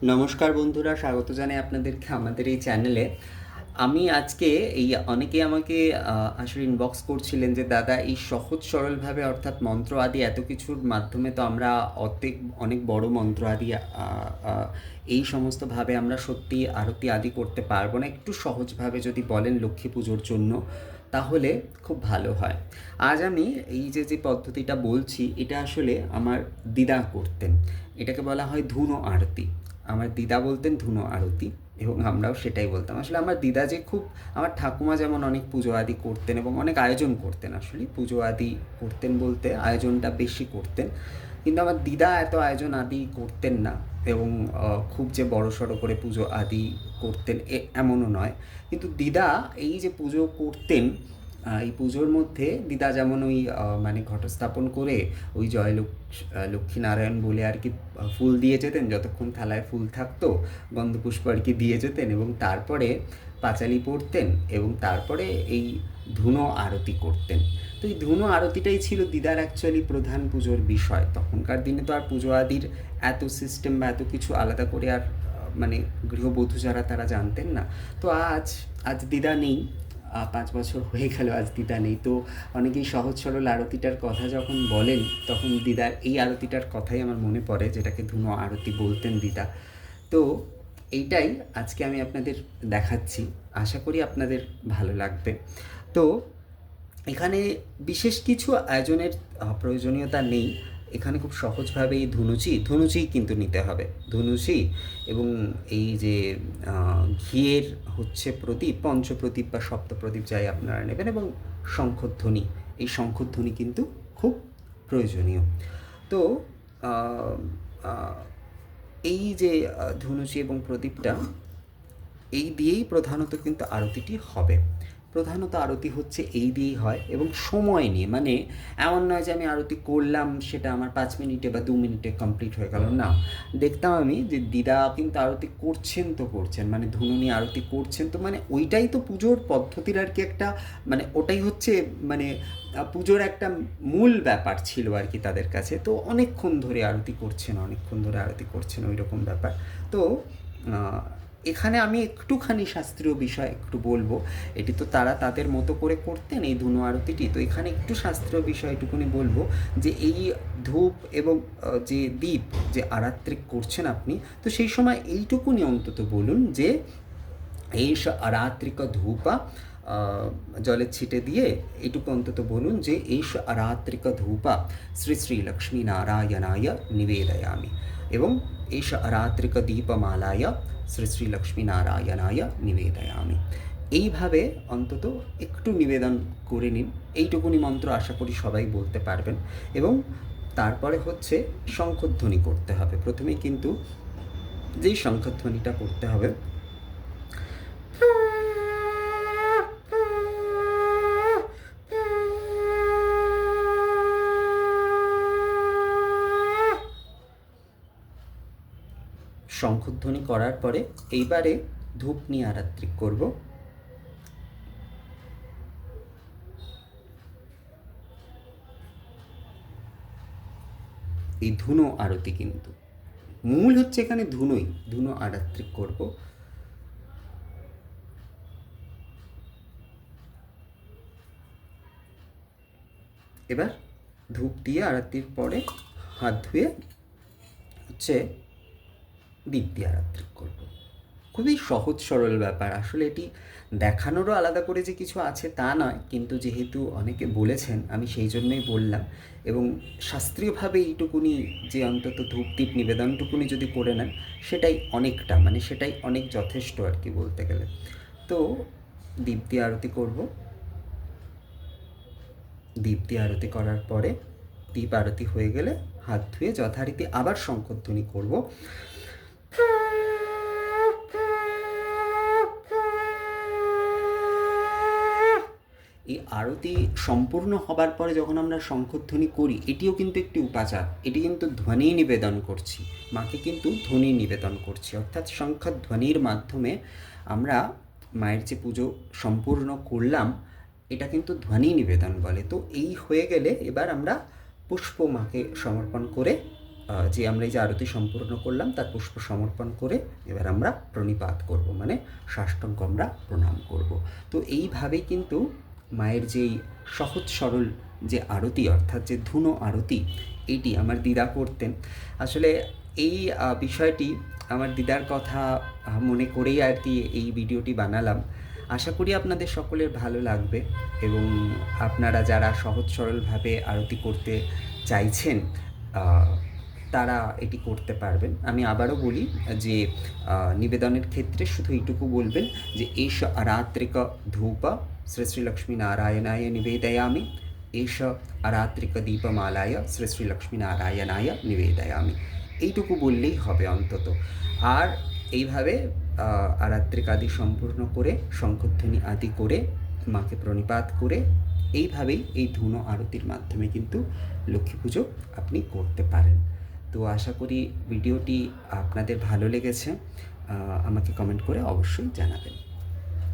নমস্কার বন্ধুরা, স্বাগত জানাই আপনাদেরকে আমাদের এই চ্যানেলে। আমি আজকে অনেকেই আমাকে আসলে ইনবক্স করছিলেন যে দাদা এই সহজ সরলভাবে অর্থাৎ মন্ত্র আদি এত কিছুর মাধ্যমে তো আমরা অনেক বড় মন্ত্র আদি এই সমস্তভাবে আমরা সত্যি আরতি আদি করতে পারবো না, একটু সহজভাবে যদি বলেন লক্ষ্মী পুজোর জন্য তাহলে খুব ভালো হয়। আজ আমি এই যে পদ্ধতিটা বলছি এটা আসলে আমার দিদা করতেন। এটাকে বলা হয় ধুনো আরতি। আমার দিদা বলতেন ধুনো আরতি এবং আমরাও সেটাই বলতাম। আসলে আমার দিদা যে খুব, আমার ঠাকুমা যেমন অনেক পুজো আদি করতেন এবং অনেক আয়োজন করতেন, আসলে পুজো আদি করতেন বলতে আয়োজনটা বেশি করতেন, কিন্তু আমার দিদা এত আয়োজন আদি করতেন না এবং খুব যে বড়সড় করে পুজো আদি করতেন এমনও নয়। কিন্তু দিদা এই যে পুজো করতেন, এই পুজোর মধ্যে দিদা যেমন ওই মানে ঘটস্থাপন করে ওই লক্ষ্মীনারায়ণ বলে আর কি ফুল দিয়ে যেতেন, যতক্ষণ থালায় ফুল থাকতো গন্ধপুষ্প আর কি দিয়ে যেতেন এবং তারপরে পাঁচালি পড়তেন এবং তারপরে এই ধুনো আরতি করতেন। তো এই ধুনো আরতিটাই ছিল দিদার অ্যাকচুয়ালি প্রধান পুজোর বিষয়। তখনকার দিনে তো আর পুজো আদির এত সিস্টেম বা এত কিছু আলাদা করে আর মানে গৃহবধূ যারা তারা জানতেন না। তো আজ আজ দিদা নেই, 5 বছর হয়ে গেল আজ দিদা নেই। তো অনেকেই সহজ সরল আরতিটার কথা যখন বলেন তখন দিদার এই আরতিটার কথাই আমার মনে পড়ে, যেটাকে ধুনো আরতি বলতেন দিদা। তো এইটাই আজকে আমি আপনাদের দেখাচ্ছি, আশা করি আপনাদের ভালো লাগবে। তো এখানে বিশেষ কিছু আয়োজনের প্রয়োজনীয়তা নেই। এখানে খুব সহজভাবে এই ধুনুচি কিন্তু নিতে হবে, ধুনুচি এবং এই যে ঘিয়ের হচ্ছে প্রদীপ, পঞ্চপ্রদীপ বা সপ্তপ্রদীপ যাই আপনারা নেবেন, এবং শঙ্খধ্বনি। এই শঙ্খধ্বনি কিন্তু খুব প্রয়োজনীয়। তো আহ, আহ, এই যে ধুনুচি এবং প্রদীপটা, এই দিয়েই প্রধানত কিন্তু আরতিটি হবে। প্রধানত আরতি হচ্ছে এই দিয়েই হয় এবং সময় নিয়ে, মানে এমন নয় যে আমি আরতি করলাম সেটা আমার 5 মিনিটে বা 2 মিনিটে কমপ্লিট হয়ে গেল, না। দেখতাম আমি যে দিদা কিন্তু আরতি করছেন তো করছেন, মানে ধুনো নিয়ে আরতি করছেন, তো মানে ওইটাই তো পুজোর পদ্ধতির আর কি একটা, মানে ওটাই হচ্ছে মানে পুজোর একটা মূল ব্যাপার ছিল আর কি তাদের কাছে। তো অনেকক্ষণ ধরে আরতি করছেন ওই রকম ব্যাপার। তো এখানে আমি একটুখানি শাস্ত্রীয় বিষয় একটু বলবো। এটি তো তারা তাদের মতো করে করতেন এই ধুনো আরতিটি, তো এখানে একটু শাস্ত্রীয় বিষয় এটুকুনি বলবো যে এই ধূপ এবং যে দীপ যে আরাত্রিক করছেন আপনি, তো সেই সময় এইটুকুনি অন্তত বলুন যে এইষ আরাত্রিক ধূপা, জলের ছিটে দিয়ে এটুকু অন্তত বলুন যে এইষ আরাত্রিক ধূপা শ্রী শ্রী লক্ষ্মী নারায়ণায় নিবেদয়ামি, এবং এইষ আরাত্রিক দীপমালায় শ্রী শ্রী লক্ষ্মী নারায়ণায় নিবেদয়ামি। এইভাবে অন্তত একটু নিবেদন করে নিন। এইটুকুনি মন্ত্র আশা করি সবাই বলতে পারবেন। এবং তারপরে হচ্ছে শঙ্খধ্বনি করতে হবে। প্রথমেই কিন্তু যেই শঙ্খধ্বনিটা করতে হবে, শঙ্খধ্বনি করার পরে এইবারে ধূপ নিয়ে আরাত্রিক করব। এই ধুনো আরতি কিন্তু মূল হচ্ছে এখানে ধুনো আরাত্রিক করব। এবার ধূপ দিয়ে আরতির পরে হাত ধুয়ে হচ্ছে দীপ দিয়ে আরাত্রিক করব। খুবই সহজ সরল ব্যাপার। আসলে এটি দেখানোরও আলাদা করে যে কিছু আছে তা নয়, কিন্তু যেহেতু অনেকে বলেছেন আমি সেই জন্যই বললাম। এবং শাস্ত্রীয়ভাবে এইটুকুনি যে অন্তত ধূপদীপ নিবেদনটুকুনি যদি করে নেন সেটাই অনেকটা, মানে সেটাই অনেক যথেষ্ট আর কি বলতে গেলে। তো দীপ দিয়ে আরতি করব। দীপ দিয়ে আরতি করার পরে দীপ আরতি হয়ে গেলে হাত ধুয়ে যথারীতি আবার শঙ্খধ্বনি করব। এই আরতি সম্পূর্ণ হবার পরে যখন আমরা শঙ্খধ্বনি করি, এটিও কিন্তু একটি উপাচার, এটি কিন্তু ধ্বনি নিবেদন করছি, মাকে কিন্তু ধ্বনি নিবেদন করছি, অর্থাৎ শঙ্খধ্বনির মাধ্যমে আমরা মায়ের যে পুজো সম্পূর্ণ করলাম, এটা কিন্তু ধ্বনি নিবেদন বলে। তো এই হয়ে গেলে এবার আমরা পুষ্প মাকে সমর্পণ করে যে আমরা এই যে আরতি সম্পূর্ণ করলাম তার পুষ্প সমর্পণ করে এবার আমরা প্রণিপাত করব, মানে সাষ্টাঙ্গ আমরা প্রণাম করব। তো এইভাবেই কিন্তু মায়ের যেই সহজ সরল যে আরতি, অর্থাৎ যে ধুনো আরতি, এইটি আমার দিদা করতেন। আসলে এই বিষয়টি আমার দিদার কথা মনে করেই আর কি এই ভিডিওটি বানালাম। আশা করি আপনাদের সকলের ভালো লাগবে এবং আপনারা যারা সহজ সরলভাবে আরতি করতে চাইছেন তারা এটি করতে পারবেন। আমি আবারও বলি যে নিবেদনের ক্ষেত্রে শুধু এইটুকু বলবেন যে এষ আরাত্রিক ধূপ শ্রী শ্রী লক্ষ্মী নারায়ণায় নিবেদয়ামি, এষ আরাত্রিক দীপমালায় শ্রী শ্রী লক্ষ্মী নারায়ণায় নিবেদয়ামি, এইটুকু বললেই হবে অন্তত। আর এইভাবে আরাত্রিক আদি সম্পূর্ণ করে শঙ্খধ্বনি আদি করে মাকে প্রণিপাত করে এইভাবেই এই ধুনো আরতির মাধ্যমে কিন্তু লক্ষ্মী পুজো আপনি করতে পারেন। তো আশা করি ভিডিওটি আপনাদের ভালো লেগেছে। আমাকে কমেন্ট করে অবশ্যই জানাবেন।